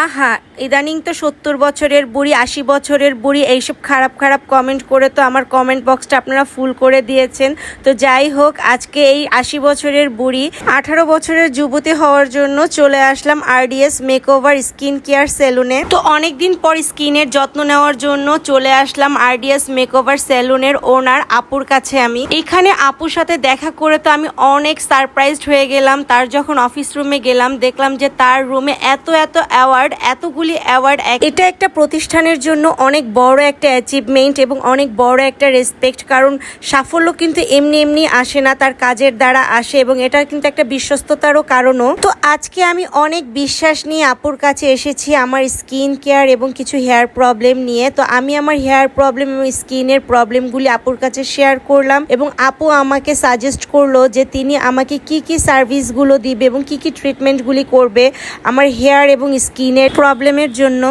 আহা, ইদানিং তো 70 বছরের বুড়ি, 80 বছরের বুড়ি এইসব খারাপ খারাপ কমেন্ট করে তো আমার কমেন্ট বক্সটা আপনারা ফুল করে দিয়েছেন। তো যাই হোক, আজকে এই 80 বছরের বুড়ি 18 বছরের যুবতী হওয়ার জন্য চলে আসলাম আরডিএস মেকওভার স্কিন কেয়ার সেলুনে। তো অনেকদিন পর স্কিনের যত্ন নেওয়ার জন্য চলে আসলাম আরডিএস মেকওভার সেলুনের ওনার আপুর কাছে। আমি এখানে আপুর সাথে দেখা করে তো আমি অনেক সারপ্রাইজড হয়ে গেলাম। তার যখন অফিস রুমে গেলাম, দেখলাম যে তার রুমে এত অ্যাওয়ার্ড, এতগুলি অ্যাওয়ার্ড। এটা একটা প্রতিষ্ঠানের জন্য অনেক বড় একটা অ্যাচিভমেন্ট এবং অনেক বড় একটা রেসপেক্ট, কারণ সাফল্য কিন্তু এমনি এমনি আসে না, তার কাজের দ্বারা আসে এবং এটা কিন্তু একটা বিশ্বস্ততারও কারণও। তো আজকে আমি অনেক বিশ্বাস নিয়ে আপুর কাছে এসেছি আমার স্কিন কেয়ার এবং কিছু হেয়ার প্রবলেম নিয়ে। তো আমি আমার হেয়ার প্রবলেম এবং স্কিনের প্রবলেমগুলি আপুর কাছে শেয়ার করলাম এবং আপু আমাকে সাজেস্ট করলো যে তিনি আমাকে কি কি সার্ভিসগুলো দিবে এবং কি কি ট্রিটমেন্টগুলি করবে আমার হেয়ার এবং স্কিনের প্রবলেমের জন্য।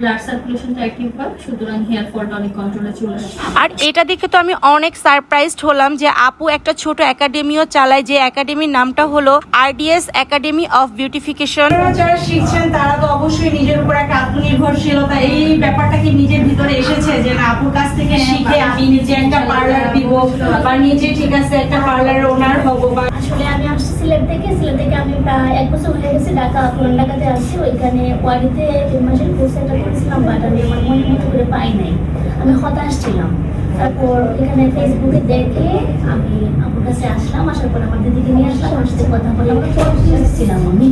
ব্লাড সার্কুলেশনটা অ্যাক্টিভ হয়, সুতরাং হেয়ার ফলটা অনেক কন্ট্রোলে চলে আসে। আর এটা দেখে তো আমি অনেক সারপ্রাইজড হলাম যে আপু একটা ছোট একাডেমিও চালায়, যে একাডেমির নামটা হলো আরডিএস একাডেমি অফ বিউটিফিকেশন। যারা শিখছেন তারা তো অবশ্যই নিজের উপর একটা আত্মনির্ভরশীলতা, এই ব্যাপারটা কি নিজের ভিতরে এসেছে যে না আপুর কাছ থেকে শিখে আমি নিজে একটা পার্লার দিব বা নিজে ঠিক আছে একটা পার্লারের ওনার হবো। বা আসলে আমি আসছি সিলেট থেকে আমি প্রায় 1 বছর হয়ে গেছে পুরান ঢাকাতে আসছি। ওইখানে ওয়ারিতে 3 মাসের কোর্স একটা করেছিলাম, বাট আমি আমার মনের মতো করে পাই নাই, আমি হতাশ ছিলাম। তারপর এখানে ফেসবুকে দেখে আমি আপুর কাছে আসলাম, আসার পর আমার দিদিকে নিয়ে আসলাম, ওর সাথে কথা বলে আমরা ছিলাম আমি।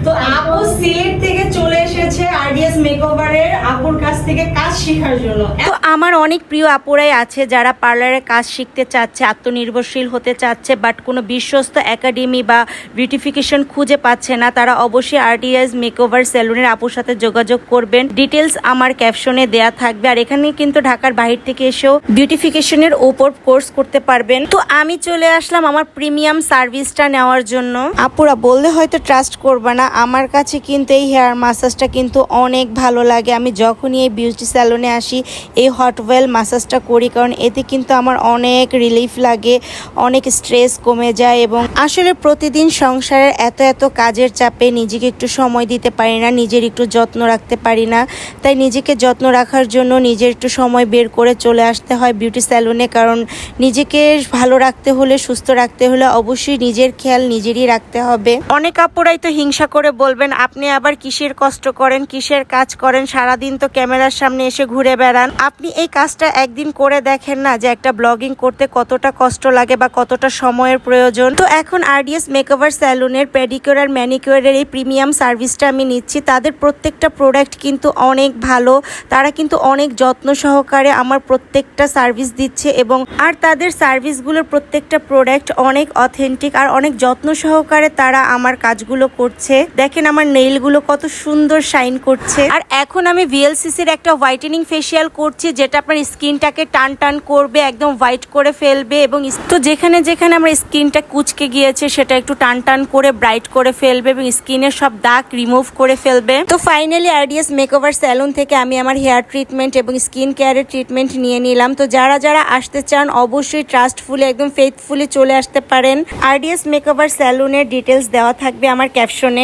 তো আপু সিলেট থেকে চলে এসেছে আরডিএস মেকওভারের আপুর কাছ থেকে কাজ শেখার জন্য। তো আমার অনেক প্রিয় আপুরাই আছে যারা পার্লারে কাজ শিখতে চাচ্ছে, আত্মনির্ভরশীল হতে চাচ্ছে, বাট কোনো বিশ্বস্ত একাডেমি বা বিউটিফিকেশন খুঁজে পাচ্ছে না। তারা অবশ্যই আরডিএস মেকওভার সেলুনের আপুর সাথে যোগাযোগ করবেন। ডিটেলস আমার ক্যাপশনে দেয়া থাকবে। আর এখানে কিন্তু ঢাকার বাহির থেকে এসেও বিউটিফিকেশনের উপর কোর্স করতে পারবেন। তো আমি চলে আসলাম আমার প্রিমিয়াম সার্ভিসটা নেওয়ার জন্য। আপুরা বললে হয়তো ট্রাস্ট করবে না, আমার কাছে কিন্তু এই হেয়ার মাসাজটা কিন্তু অনেক ভালো লাগে। আমি যখনই এই বিউটি স্যালনে আসি এই হট ওয়েল মাসাজটা করি, কারণ এতে কিন্তু আমার অনেক রিলিফ লাগে, অনেক স্ট্রেস কমে যায়। এবং আসলে প্রতিদিন সংসারের এত কাজের চাপে নিজেকে একটু সময় দিতে পারি না, নিজের একটু যত্ন রাখতে পারি না। তাই নিজেকে যত্ন রাখার জন্য নিজের একটু সময় বের করে চলে আসতে হয় বিউটি স্যালুনে, কারণ নিজেকে ভালো রাখতে হলে, সুস্থ রাখতে হলে অবশ্যই নিজের খেয়াল নিজেরই রাখতে হবে। অনেক আপুরাই তো হিংসা করে বলবেন আপনি আবার কিসের কষ্ট করেন, কিসের কাজ করেন, সারাদিন তো ক্যামেরার সামনে এসে ঘুরে বেড়ান। আপনি এই কাজটা একদিন করে দেখেন না যে একটা ব্লগিং করতে কতটা কষ্ট লাগে বা কতটা সময়ের প্রয়োজন। তো এখন আরডিএস মেকওভার স্যালুনের পেডিকিউর আর ম্যানিকিউরের এই প্রিমিয়াম সার্ভিসটা আমি নিচ্ছি। তাদের প্রত্যেকটা প্রোডাক্ট কিন্তু অনেক ভালো, তারা কিন্তু অনেক যত্ন সহকারে আমার প্রত্যেকটা সার্ভিস দিচ্ছে এবং আর তাদের সার্ভিসগুলোর প্রত্যেকটা প্রোডাক্ট অনেক অথেন্টিক আর অনেক যত্ন সহকারে তারা আমার কাজগুলো করছে। দেখেন আমার নেইলগুলো কত সুন্দর শাইন করছে। আর এখন আমি ভিএলসিসির একটা হোয়াইটেনিং ফেসিয়াল করছি, যেটা আপনার স্কিনটাকে টান করবে, একদম হোয়াইট করে ফেলবে এবং তো যেখানে যেখানে আমার স্কিনটা কুচকে গিয়েছে সেটা একটু টান করে ব্রাইট করে ফেলবে এবং স্কিনের সব দাগ রিমুভ করে ফেলবে। তো ফাইনালি আরডিএস মেকওভার স্যালুন থেকে আমি আমার হেয়ার ট্রিটমেন্ট এবং স্কিন কেয়ারের ট্রিটমেন্ট নিয়ে নিলাম। তো যারা আসতে চান অবশ্যই ট্রাস্টফুলি, একদম ফেথফুলি চলে আসতে পারেন। আরডিএস মেকওভার স্যালুনের ডিটেলস দেওয়া থাকবে আমার ক্যাপশনে।